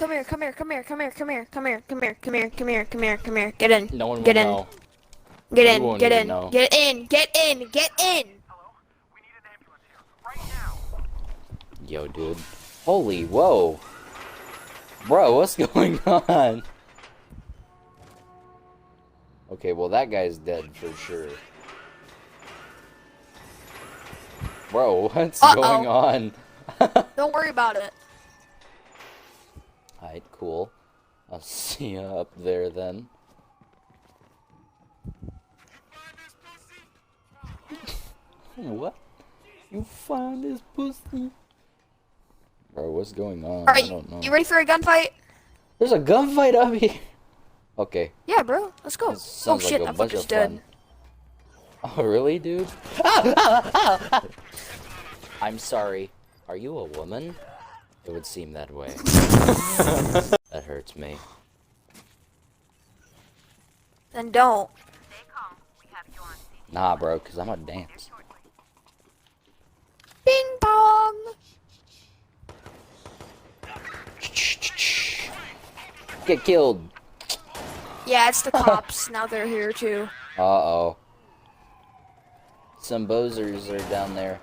Come here, come here, come here, come here, come here, come here, come here, come here, come here, come here, come here. Get in. No one will Get in. know. Get You in. won't Get even in. know. Get in. Get in. Get in. Yo, dude. Holy, whoa. Bro, what's going on? Okay, well, that guy's dead for sure. Bro, what's going on? Don't worry about it. Alright, cool. I'll see you up there then. What? You found this pussy? Bro, what's going on? I don't know. You ready for a gunfight? There's a gunfight up here! Okay. Yeah, bro. Let's go. Oh shit, that fucker's dead. Oh, really, dude? I'm sorry. Are you a woman? It would seem that way. That hurts me. Then don't. Nah, bro, because I'm gonna dance. Bing bong! Get killed! Yeah, it's the cops. Now they're here too. Uh-oh. Some bozers are down there.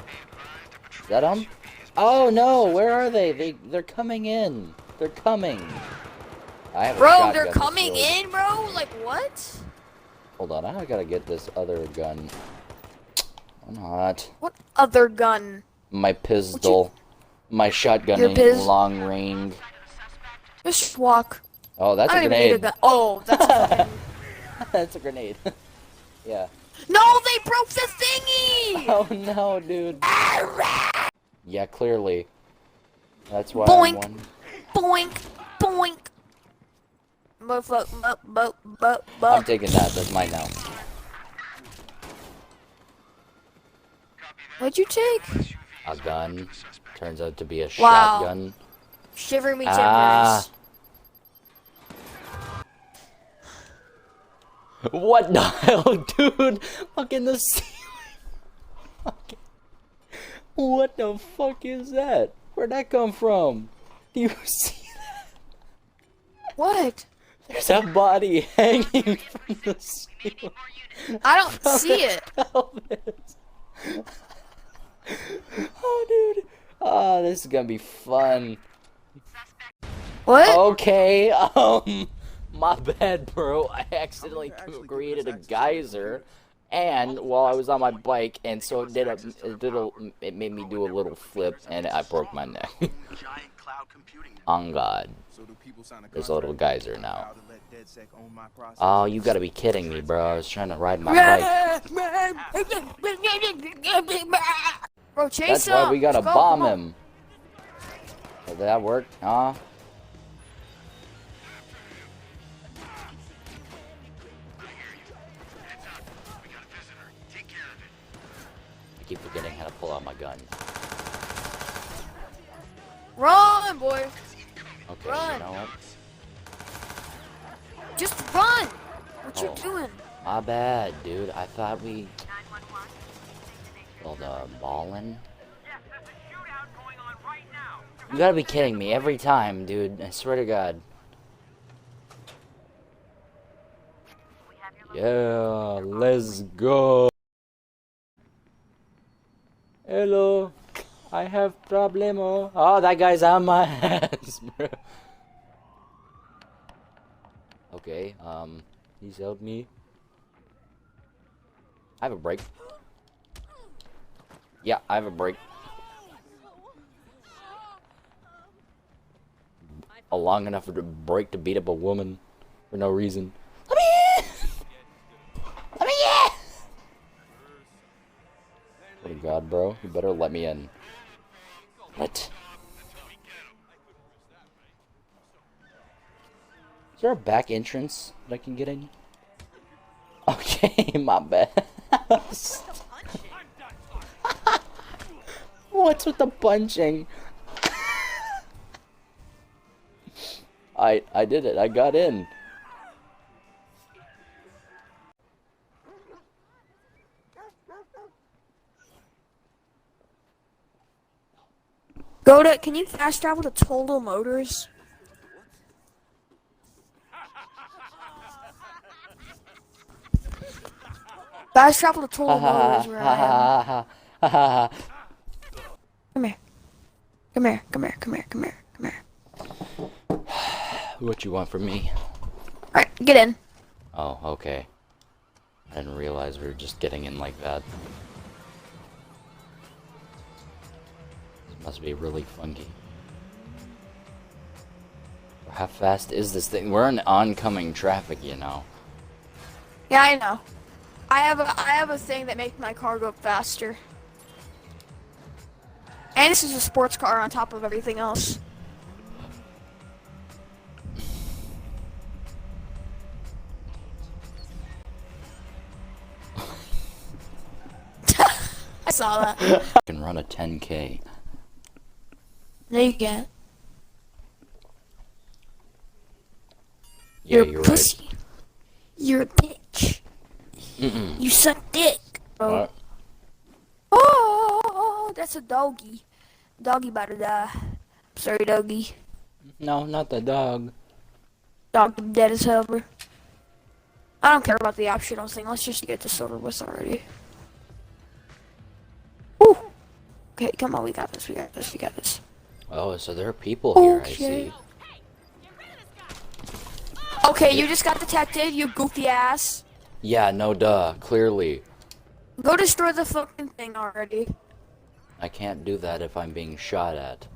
Is that them? Oh no, where are they? They're coming in. They're coming. I have a Bro, shotgun they're coming destroyed. in, bro? Like what? Hold on, I gotta get this other gun. Or not. What other gun? My pistol. My shotgun Your in long range. Just walk. Oh, that's I a don't even need a grenade. gun. Oh, that's a fucking... That's a grenade. Yeah. No, they broke the thingy! Oh no, dude. Yeah, clearly. That's why Boink. I'm one. Boink, boink. I'm taking that. That's mine now. What'd you take? A gun. Turns out to be a Wow. shotgun. Shiver me timbers. Ah. What the hell, dude? Fucking the ceiling. Fucking... What the fuck is that? Where'd that come from? Do you see that? What? There's a body hanging from the ceiling. I don't see it. Pelvis. Oh, dude. Oh, this is gonna be fun. What? Okay, my bad, bro. I accidentally created a geyser, and while I was on my bike, and so it made me do a little flip, and I broke my neck. On God. There's a little geyser now. Oh, you gotta be kidding me, bro. I was trying to ride my bike. Bro, chase That's him. why we gotta Let's go, bomb come on. him. Did that work? Huh? I keep forgetting how to pull out my gun. Run, boy. Okay, Run. you know what? Just run. What you Oh. doing? My bad, dude. I thought we... Well, ballin'? You gotta be kidding me every time, dude. I swear to God. Yeah, let's go. Hello. I have problemo. Oh, that guy's on my ass, bro. Okay, please help me. I have a break. Yeah, I have a break. A long enough for the break to beat up a woman for no reason. Let me in! Let me in! Oh God, bro, you better let me in. What? Is there a back entrance that I can get in? Okay, my bad. What's with the punching? I did it. I got in. Go to. Can you fast travel to Total Motors? Fast travel to Total Motors where I am. Come here. Come here, come here, come here, come here, come here. What you want from me? Alright, get in. Oh, okay. I didn't realize we were just getting in like that. This must be really funky. How fast is this thing? We're in oncoming traffic, you know. Yeah, I know. I have a thing that makes my car go faster. And this is a sports car on top of everything else. I saw that. I can run a 10K. No, you can't. Yeah, You're you're a pussy. right. You're a bitch. Mm-mm. You suck dick. What? Oh, that's a doggy. Doggy about to die. Sorry, doggy. No, not the dog. Dog dead as hell, bro. I don't care about the optional thing. Let's just get this over with already. Woo. Okay, come on. We got this. We got this. We got this. Oh, so there are people here, I Okay. see. Okay, you just got detected, you goofy ass. Yeah, no duh, clearly. Go destroy the fucking thing already. I can't do that if I'm being shot at.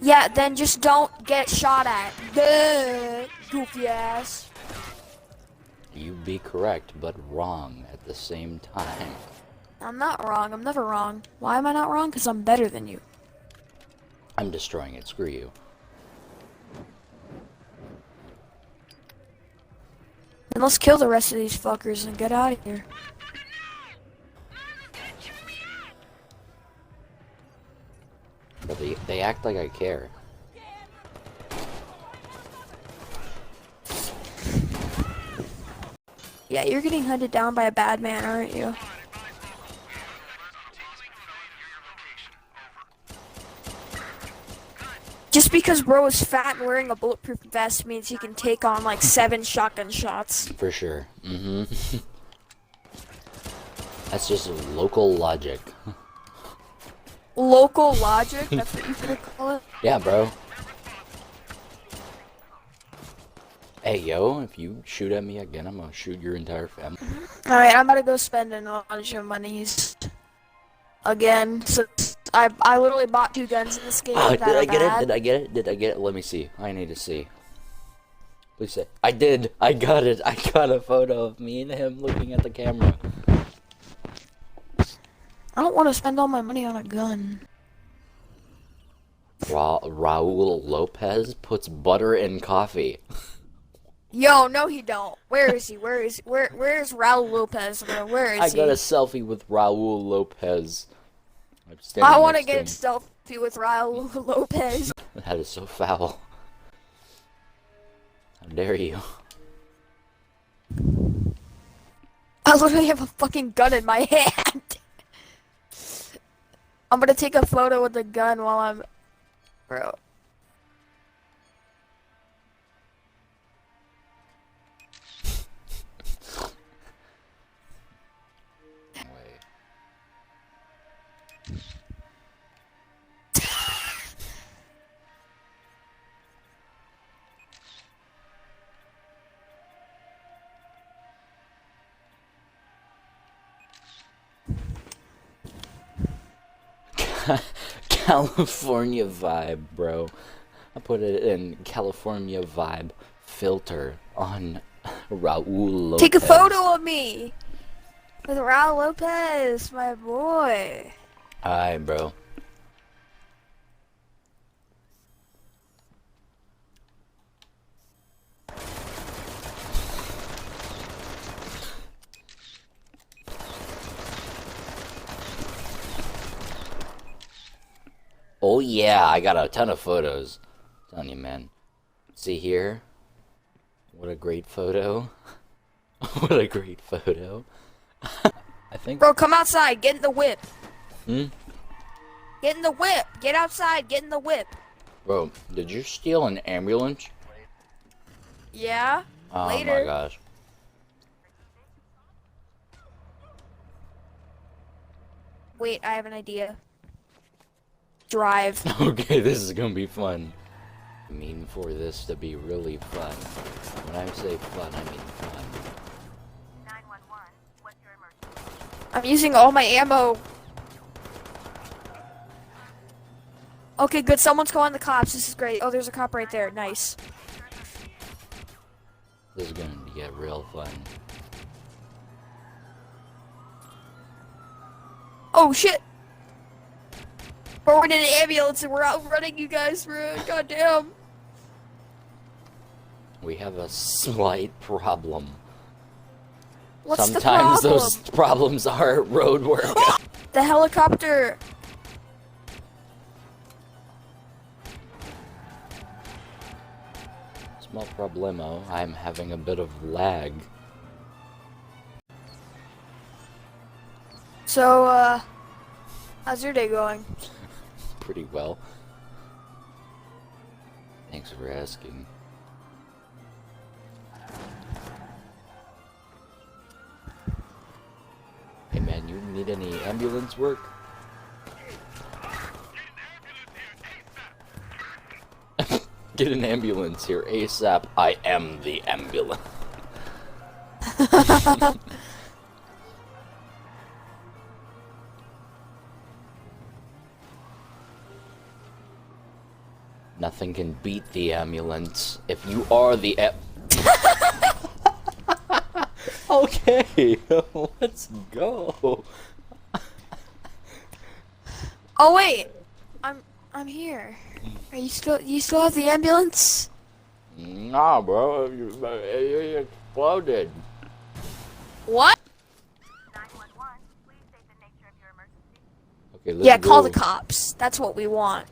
Yeah, then just don't get shot at. Duh, goofy ass. You be correct, but wrong at the same time. I'm not wrong. I'm never wrong. Why am I not wrong? Because I'm better than you. I'm destroying it, screw you. Then let's kill the rest of these fuckers and get out of here. But they act like I care. Yeah, you're getting hunted down by a bad man, aren't you? Just because bro is fat and wearing a bulletproof vest means he can take on like 7 shotgun shots. For sure. Mm-hmm. That's just local logic. Local logic? That's what you could call it? Yeah, bro. Hey, yo, if you shoot at me again, I'm gonna shoot your entire family. Alright, I'm about to go spend a bunch of monies. Again, so I literally bought 2 guns in this game. Oh, that did are I get it? bad. Did I get it? Did I get it? Let me see. I need to see. Please say. I did. I got it. I got a photo of me and him looking at the camera. I don't want to spend all my money on a gun. Raul Lopez puts butter in coffee. Yo, no he don't. Where is he? Where's Raul Lopez, bro? Where is I he? got a selfie with Raul Lopez. I'm standing I want to next get a him. selfie with Raul Lopez. That is so foul. How dare you? I literally have a fucking gun in my hand. I'm gonna take a photo with the gun while I'm... Bro. Wait. California vibe, bro. I put it in California vibe filter on Raul Lopez. Take a photo of me! With Raul Lopez, my boy. Alright, bro. Oh yeah, I got a ton of photos. I'm telling you, man. See here? What a great photo. What a great photo. I think... Bro, come outside. Get in the whip. Hmm? Get in the whip. Get outside. Get in the whip. Bro, did you steal an ambulance? Yeah? Oh Later. my gosh. Wait, I have an idea. Drive. Okay, this is gonna be fun. I mean for this to be really fun. When I say fun, I mean fun. 911, what's your emergency? I'm using all my ammo. Okay, good. Someone's calling the cops. This is great. Oh, there's a cop right there. Nice. This is gonna get real fun. Oh, shit. We're in an ambulance and we're outrunning you guys, bro. Goddamn. We have a slight problem. What's Sometimes the problem? those problems are road work. The helicopter. Small problemo. I'm having a bit of lag. So, how's your day going? Pretty well. Thanks for asking. Hey man, you need any ambulance work? Get an ambulance here ASAP. I am the ambulance. Nothing can beat the ambulance if you are the Okay, let's go. Oh wait, I'm here. Are you still have the ambulance? Nah, bro, you exploded. What? 911, please state the nature of your emergency. Okay, let's Yeah, call go. the cops. That's what we want.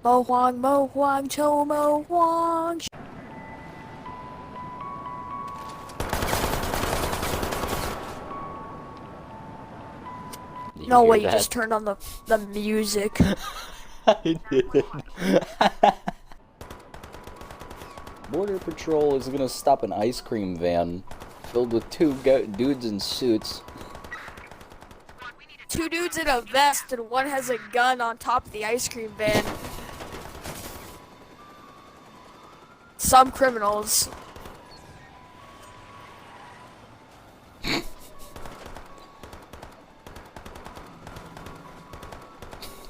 Mo Huang, Cho Mo Huang. Did No hear way, you that? just turned on the music. I did. Border Patrol is gonna stop an ice cream van filled with two dudes in suits. Two dudes in a vest and one has a gun on top of the ice cream van. Some criminals.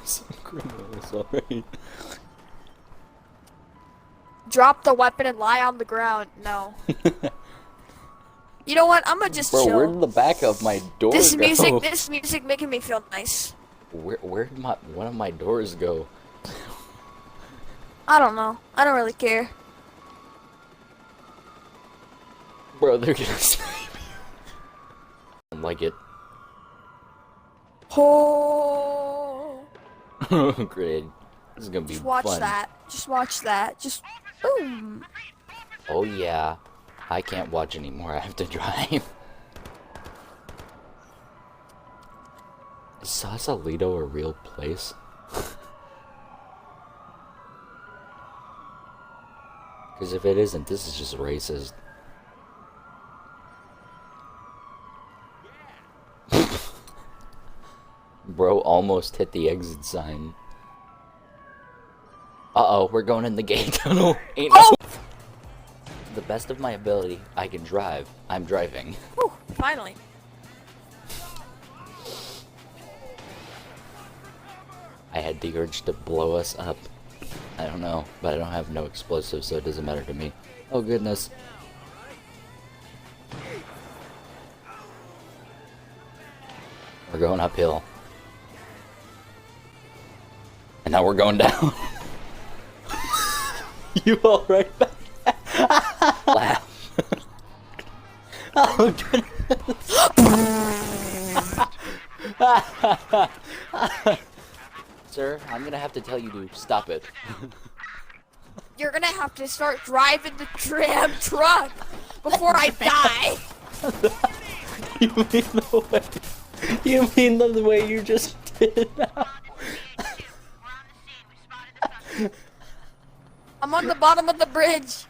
Some criminals, alright. Drop the weapon and lie on the ground. No. You know what? I'm gonna just Bro, chill. where did the back of my door This go? music making me feel nice. Where did one of my doors go? I don't know. I don't really care. Bro, they're gonna snipe you. I don't like it. Oh. Great. This is gonna be Just watch fun. that. Just watch that. Just boom. Oh yeah. I can't watch anymore. I have to drive. Is Sausalito a real place? Because if it isn't, this is just racist. Bro almost hit the exit sign. Uh-oh, we're going in the gate tunnel. Ain't no- To the best of my ability, I can drive. I'm driving. Whew, finally. I had the urge to blow us up. I don't know, but I don't have no explosives, so it doesn't matter to me. Oh goodness. We're going uphill. And now we're going down. You alright back? Laugh. Oh goodness. Sir, I'm gonna have to tell you to stop it. You're gonna have to start driving the tram truck before I die. You mean the way? You mean the way you just did now? I'm on the bottom of the bridge.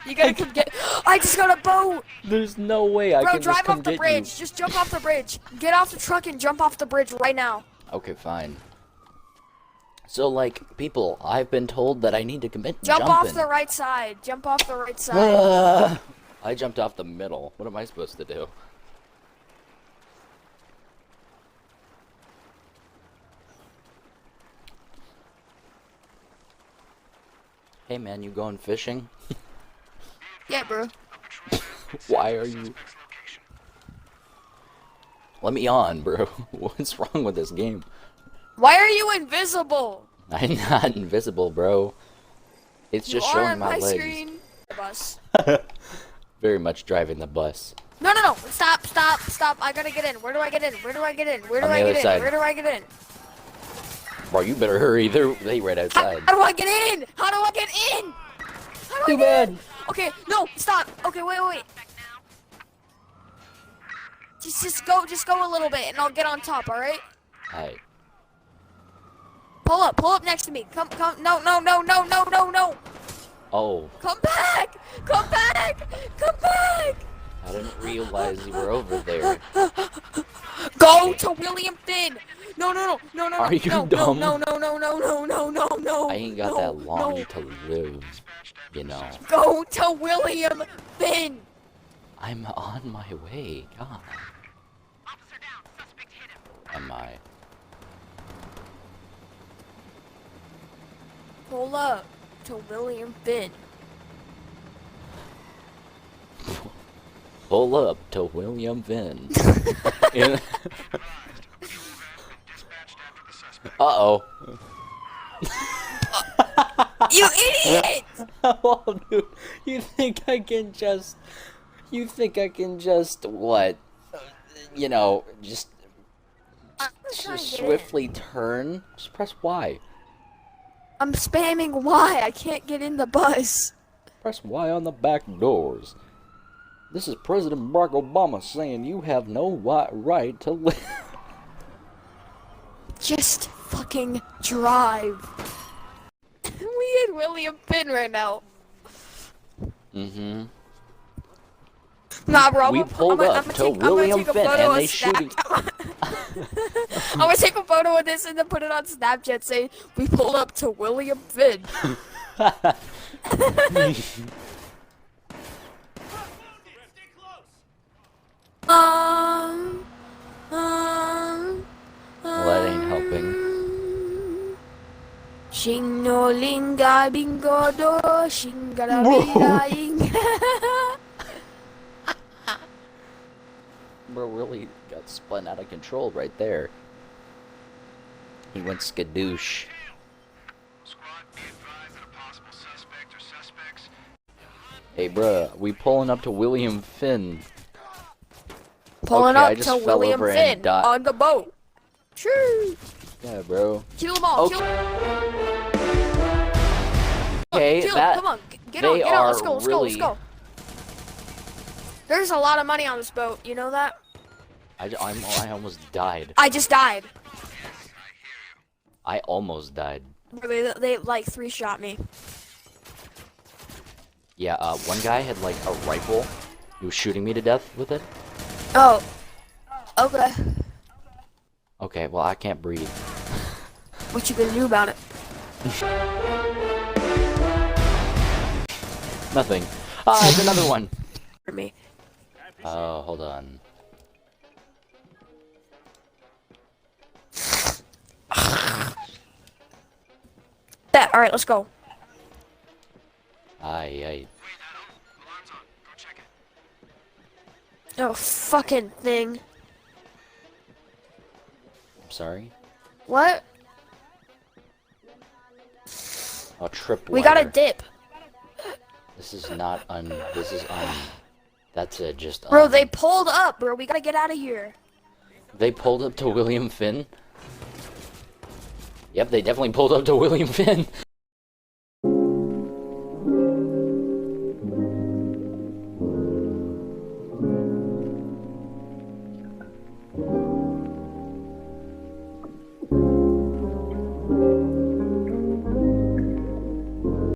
You gotta come get. I just got a boat. There's no way I Bro, can just drive come off the get bridge. Just jump off the bridge. Get off the truck and jump off the bridge right now. you. Okay, fine. So, like, people, I've been told that I need to commit Jump jumping. off the right side. Jump off the right side. I jumped off the middle. What am I supposed to do? Hey man, you going fishing? Yeah, bro. Why are you... Let me on, bro. What's wrong with this game? Why are you invisible? I'm not invisible, bro. It's just you are showing on my legs. screen. Bus. Very much driving the bus. No. Stop. I gotta get in. Where do I get in? Where do I get in? Where do On the I other get in? side. Where do I get in? Bro, you better hurry. They right outside. How do I get in? How do I get in? How do I Too get in? bad. Okay, no, stop. Okay, wait. Just go a little bit, and I'll get on top. All right? Alright. Pull up next to me. Come. No. Oh, Come back. I didn't realize you were over there. Go to William Finn. No. Are you no, dumb? No. I ain't got that long to live, you know. Go to William Finn. I'm on my way. God. Am I? Pull up to William Finn. Pull up to William Finn. Uh-oh. You idiot! Oh, dude. You think I can just... what? You know, just I'm trying to get in. swiftly turn? Just press Y. I'm spamming Y. I can't get in the bus. Press Y on the back doors. This is President Barack Obama saying you have no right to live. Just fucking drive. We in William Finn right now. Mm-hmm. Nah, bro. We pulled up to William Finn and they shooting. I'm gonna take a photo of this and then put it on Snapchat saying we pulled up to William Finn. Well, that ain't helping. Shingnolinga bingodo, shingarabilaing. Bro really got spun out of control right there. He went skadoosh. Hey, bruh, we pulling up to William Finn. Pulling Okay, I up just to fell William over and Finn died. on the boat. Sure. Yeah, bro. Kill them all. Okay. Kill Okay, Kill, that come on, get on, they get on, let's are go, let's really- go. There's a lot of money on this boat, you know that? I almost died. I just died. I almost died. They like 3-shot me. Yeah, one guy had like a rifle. He was shooting me to death with it. Oh. Okay. Okay, well I can't breathe. What you gonna do about it? Nothing. Ah, it's another one. For me. Oh, hold on. That. All right, let's go. Aye. Oh, fucking thing. I'm sorry. What? Oh, trip We got a wire. dip. This is not this is that's just Bro, they pulled up, bro. We gotta get out of here. They pulled up to William Finn? Yep, they definitely pulled up to William Finn.